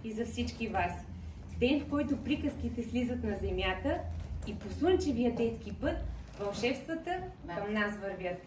И за всички вас. Ден, в който приказките слизат на земята и по слънчевия детски път вълшебствата към нас вървят.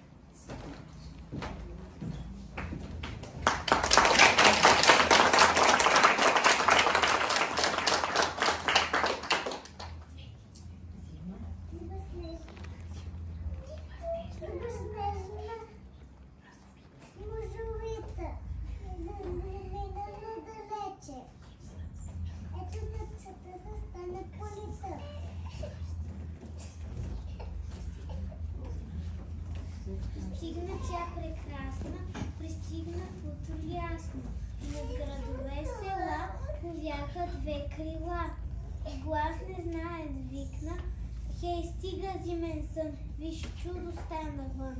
Пристигна тя прекрасна, пристигна в утро ясно. Над градове села повяха две крила. И глас незнаен викна: хей, стига зимен сън, виж чудо стана вън.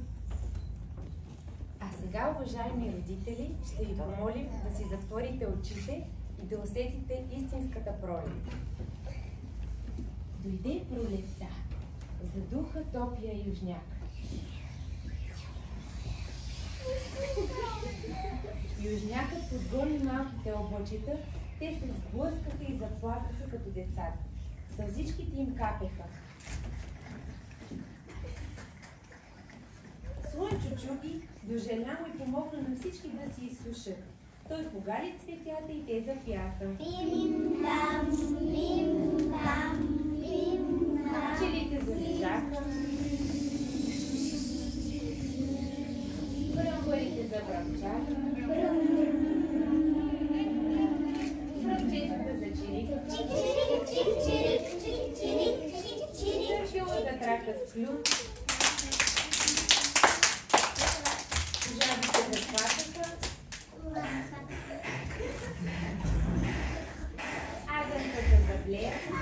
А сега, уважаеми родители, ще ви помолим да си затворите очите и да усетите истинската пролет. Дойде пролетта, задуха топлия южняк. Южнякът подгони малките облачета, те се сблъскаха и заплакаха като децата. Сълзичките им капеха. Слънчо чуди дожелямо и помогна на всички да си изсушат. Той погали цветята и те запяха. Пчелите залежаха. Бръмбарите забръмчаха. Мръвчетата зачирикаха. Чилата трака с клюв. Жабите захватаха. Агънцата заблеяха.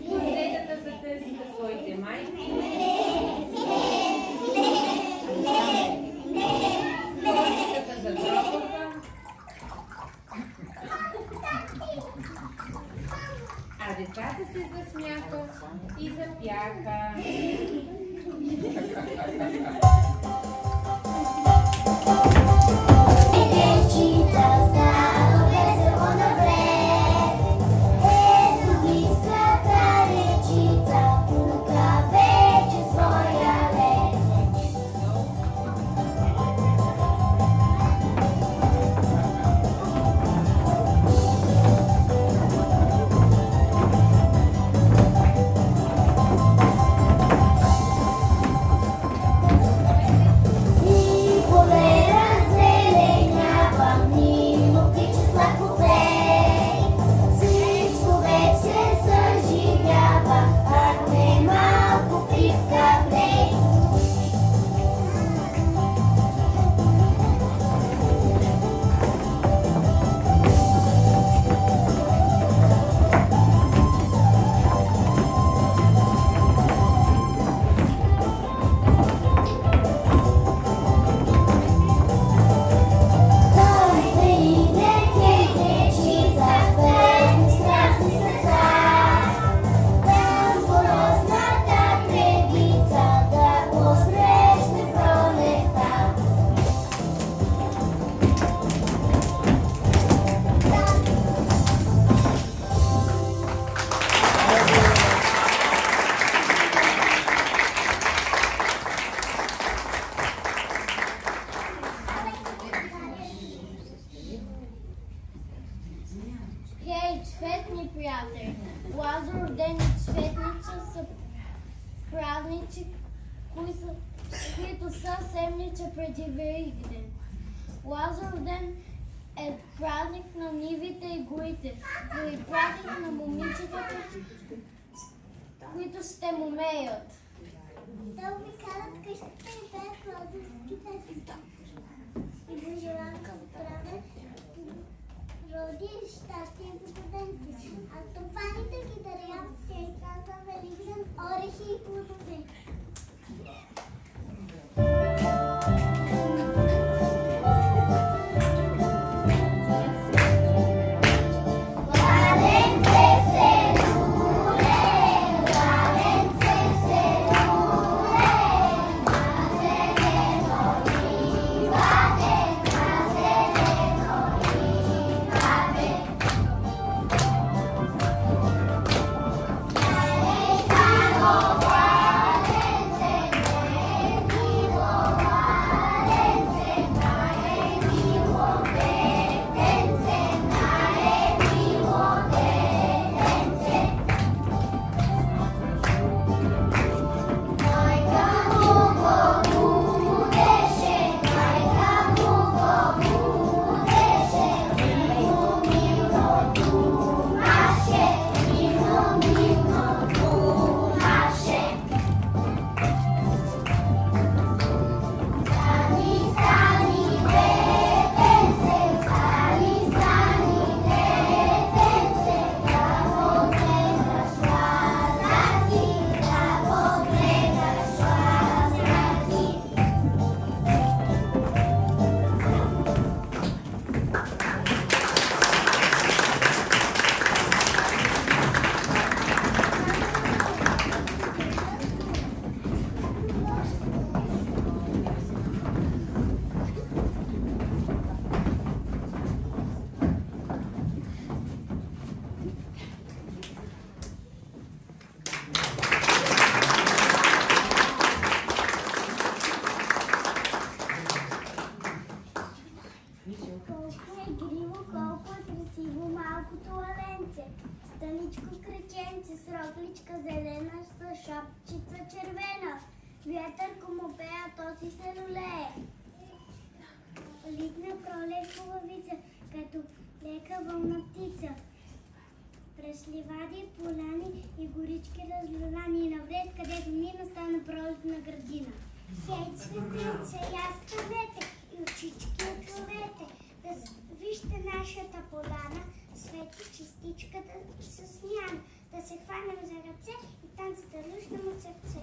Гвоздетата затърсиха своите майки. Лодичката загробаха. А децата се засмяха и запяха. Цветни приятели, Лазаров ден и Цветница са празници, които са седмица преди Великден. Лазаров ден е празник на нивите и горите, дори празник на момичетата, които ще момеят. Да обикалят къщата и пеят лазарските си. И да желаят здраве, роди, щастие и благоденствие. А стопаните ги дарят с яйца за Великден, орехи и плодове. Wow! Тъничко кръченце с рогличка зелена, с шапчица червена. Вятър кому пея, то си се люлее. Литна пролет хубавица, като лека вълна птица. През ливади, поляни и горички разлюлани, и навред, където мина, стана пролетна градина. Хей, цветенце, ястанете и очички отворете, да вижте нашата поляна, свети чистичката с няна, да се хванем за ръце и танцът да люснем от сърце.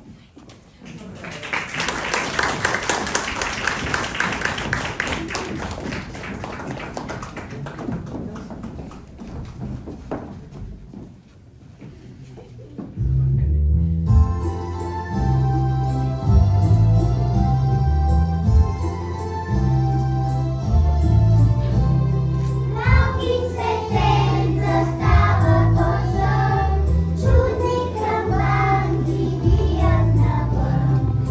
Чудни кръванги вият навън.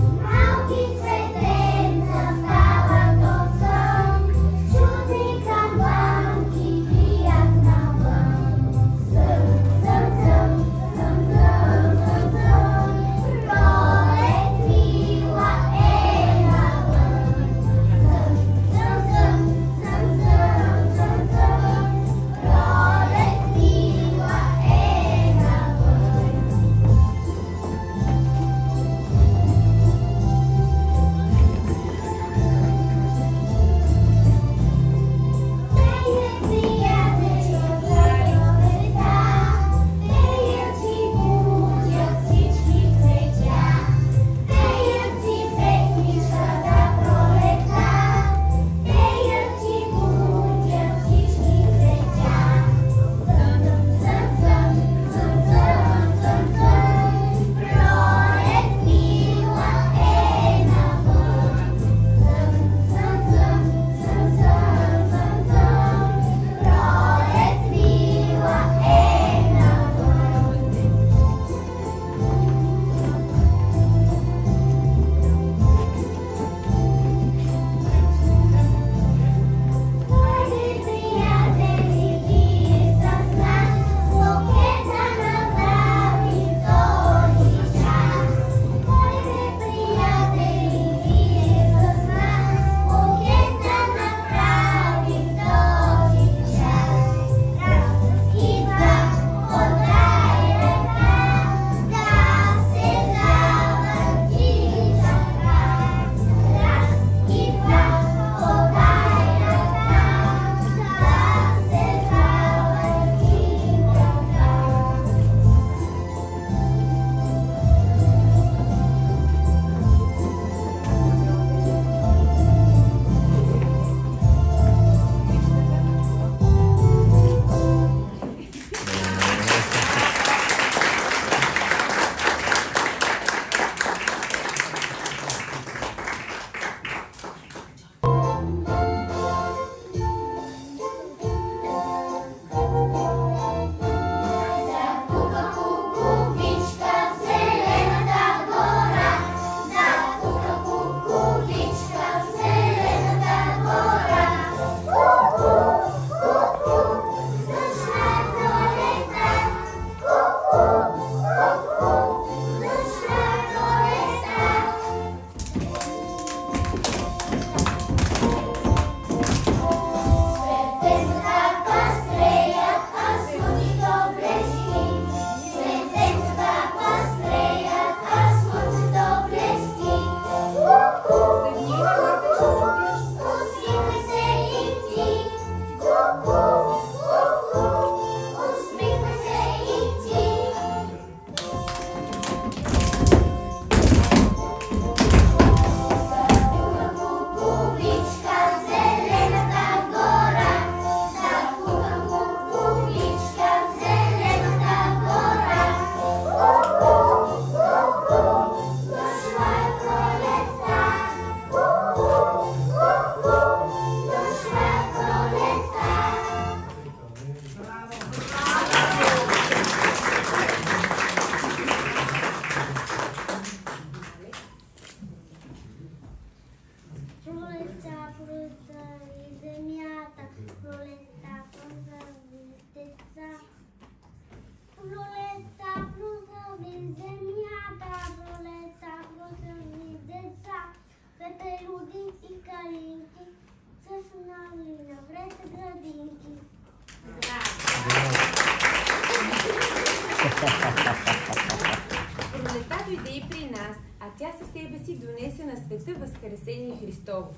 мали, наврете градинки. Пролета дойде и при нас, а тя със себе си донесе на света възкресение Христово.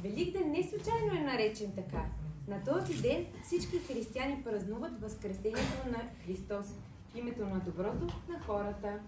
Великден не случайно е наречен така. На този ден всички християни празнуват възкресението на Христос в името на доброто на хората.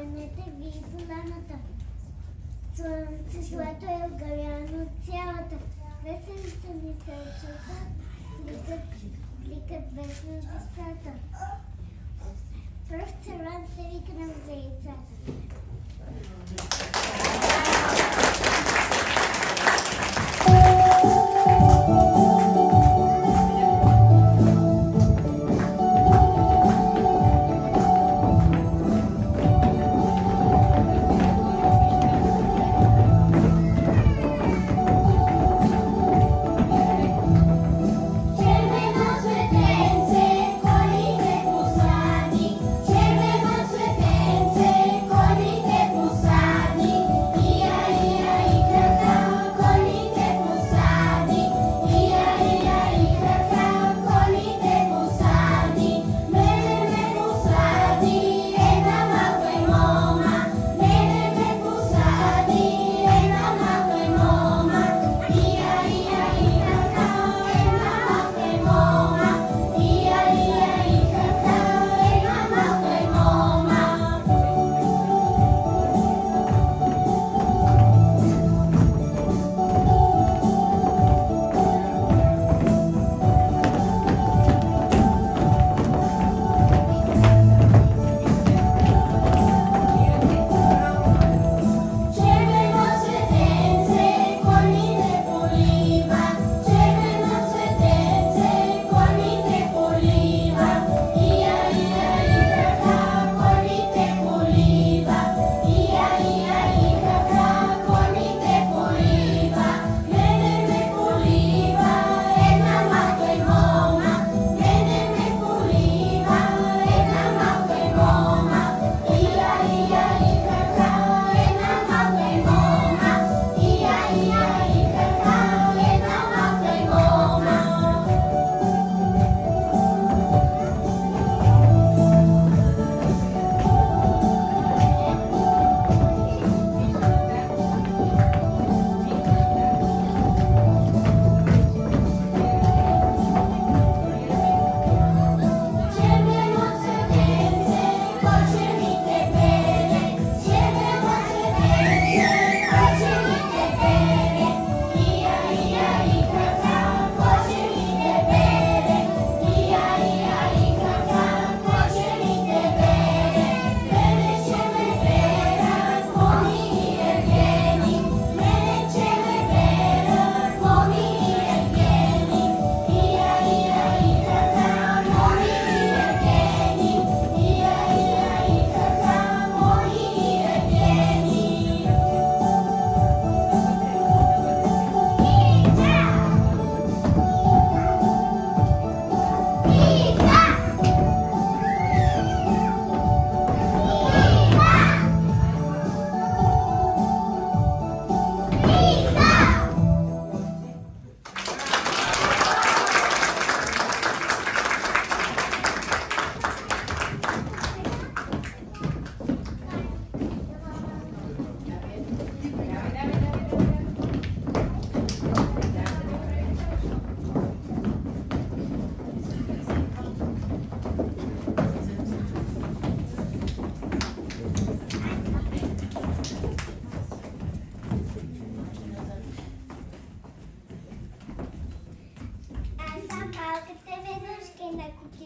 Станете ви поляната. Слънцето е огаряно цялата. Весели са ни сърцата, бликат весно децата. Пръв царан се викнем за яйцата.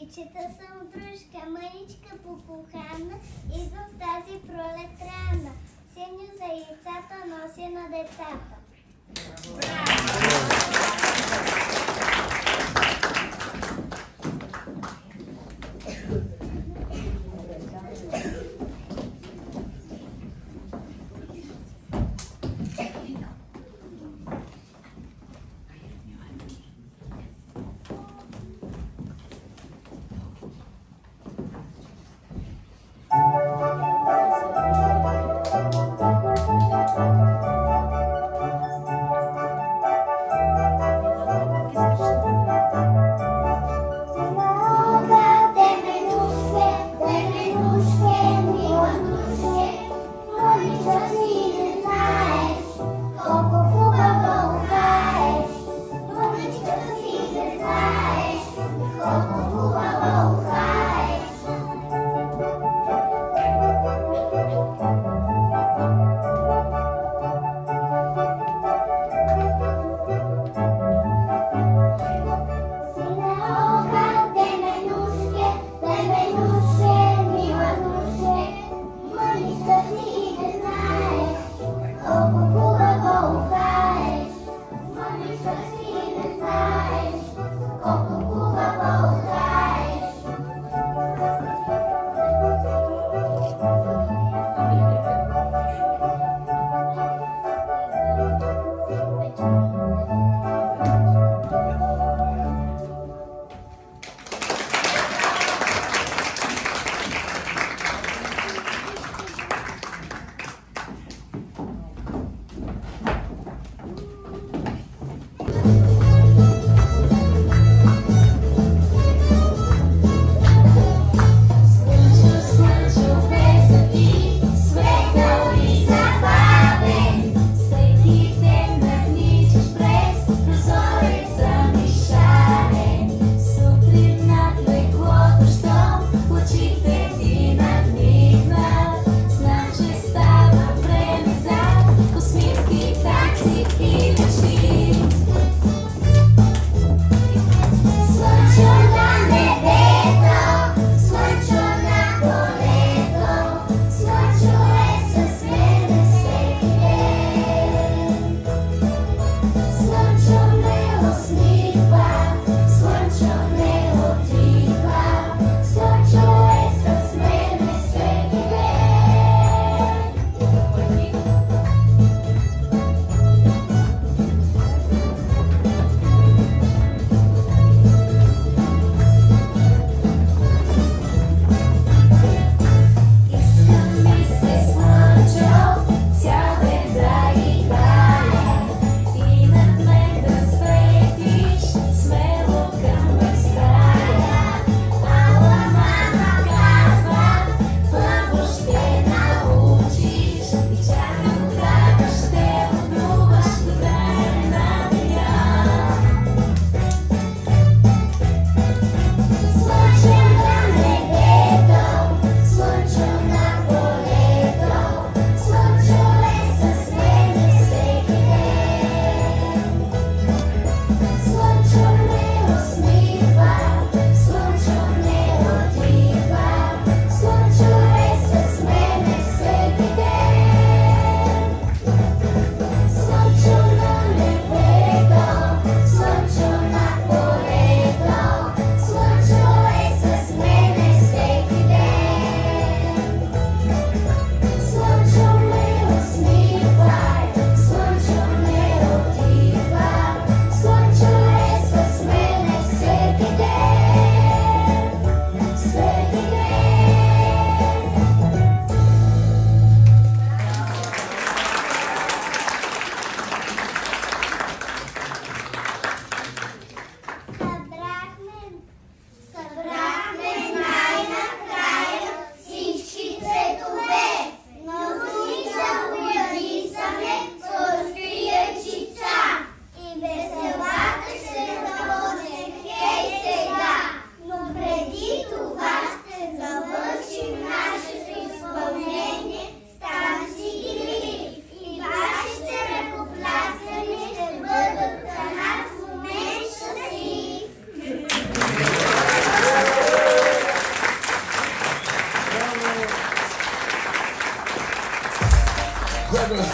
Кучета съм дружка, мъничка покохана, идвам в тази пролет рана. Сеню за яйцата нося на децата.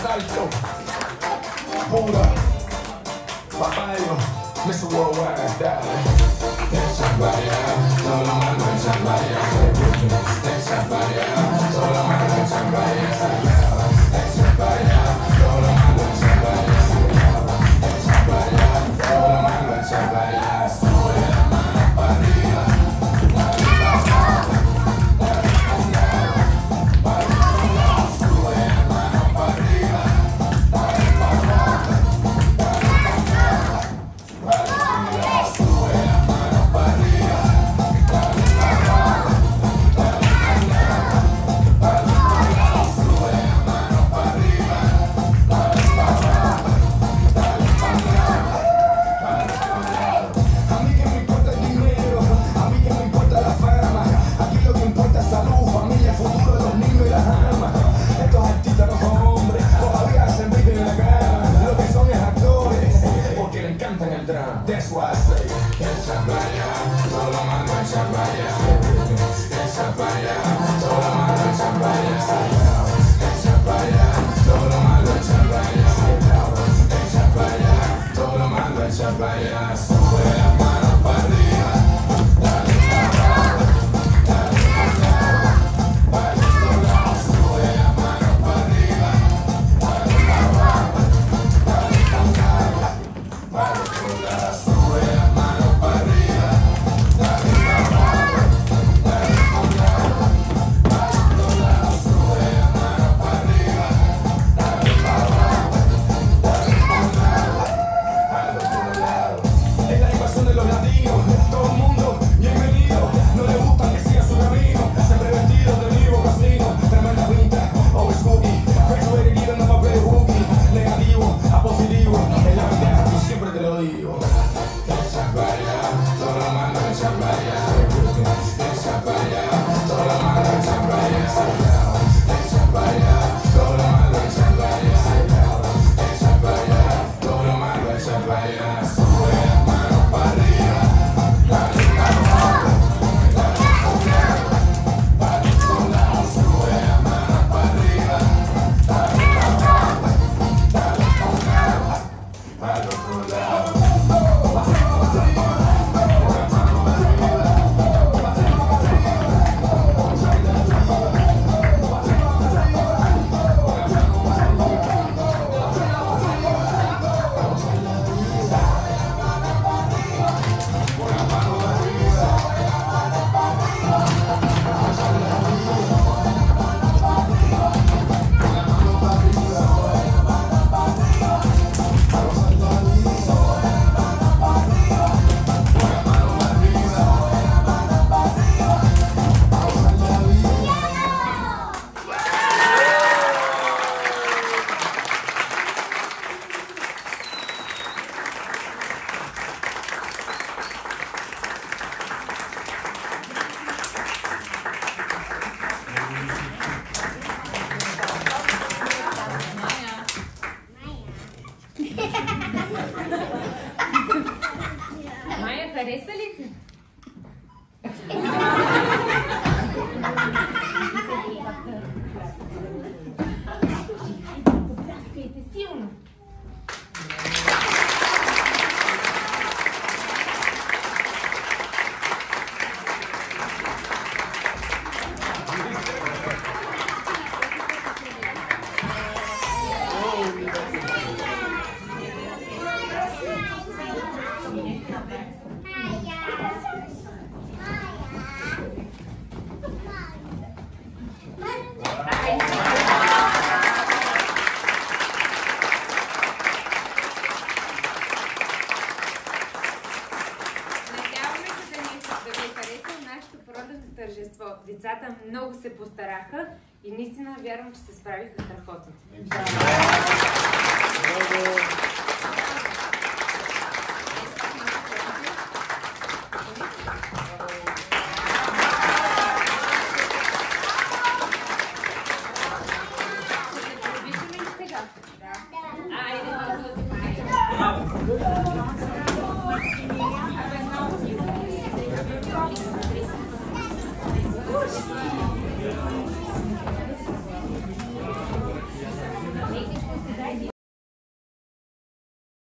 salto. Pura. Papayo, Mr. Worldwide, dale. Echa para allá, todo lo malo echa para allá. Echa para allá, todo lo malo echa para allá. Echa para allá, todo lo malo echa para allá. Echa para allá, todo lo malo echa para allá. Sube la mano para arriba. That's why I say, echa para allá, todo lo malo echa para allá. Echa para allá, todo lo malo echa para allá. Echa para allá, todo lo malo echa para allá. Echa para allá, todo lo malo echa para allá. Sube la mano para arriba. Dale para abajo, dale para abajo. Para el otro lado, sube la mano para arriba. Dale para abajo, dale para abajo. Para el otro lado, sube la mano para arriba. Dale para abajo, dale para abajo. Para el otro lado, sube la mano para arriba. Dale para abajo, dale para abajo. Al otro lado. Es la invasión de los latinos. Todo el mundo bienvenido. No le gusta que siga su camino. Siempre vestido de vivo casino. Tremenda pinta, oh es cookie. Graduated even though I play hooky. Negativo a positivo. Es la verdad y siempre te lo digo. Echa para allá, todo lo malo echa para allá. Echa para allá, todo lo malo echa para allá. Echa para allá, todo lo malo echa para allá. Echa para allá, todo lo malo echa para allá. Sube la mano para arriba. Dale para abajo, dale para abajo. Para el otro lado, sube la mano para arriba. Dale para abajo, dale para abajo. Para el otro lado. Maya, хареса ли ти? Пляскайте силно! Тържество. Децата много се постараха и наистина вярвам, че се справиха страхотно. Айде,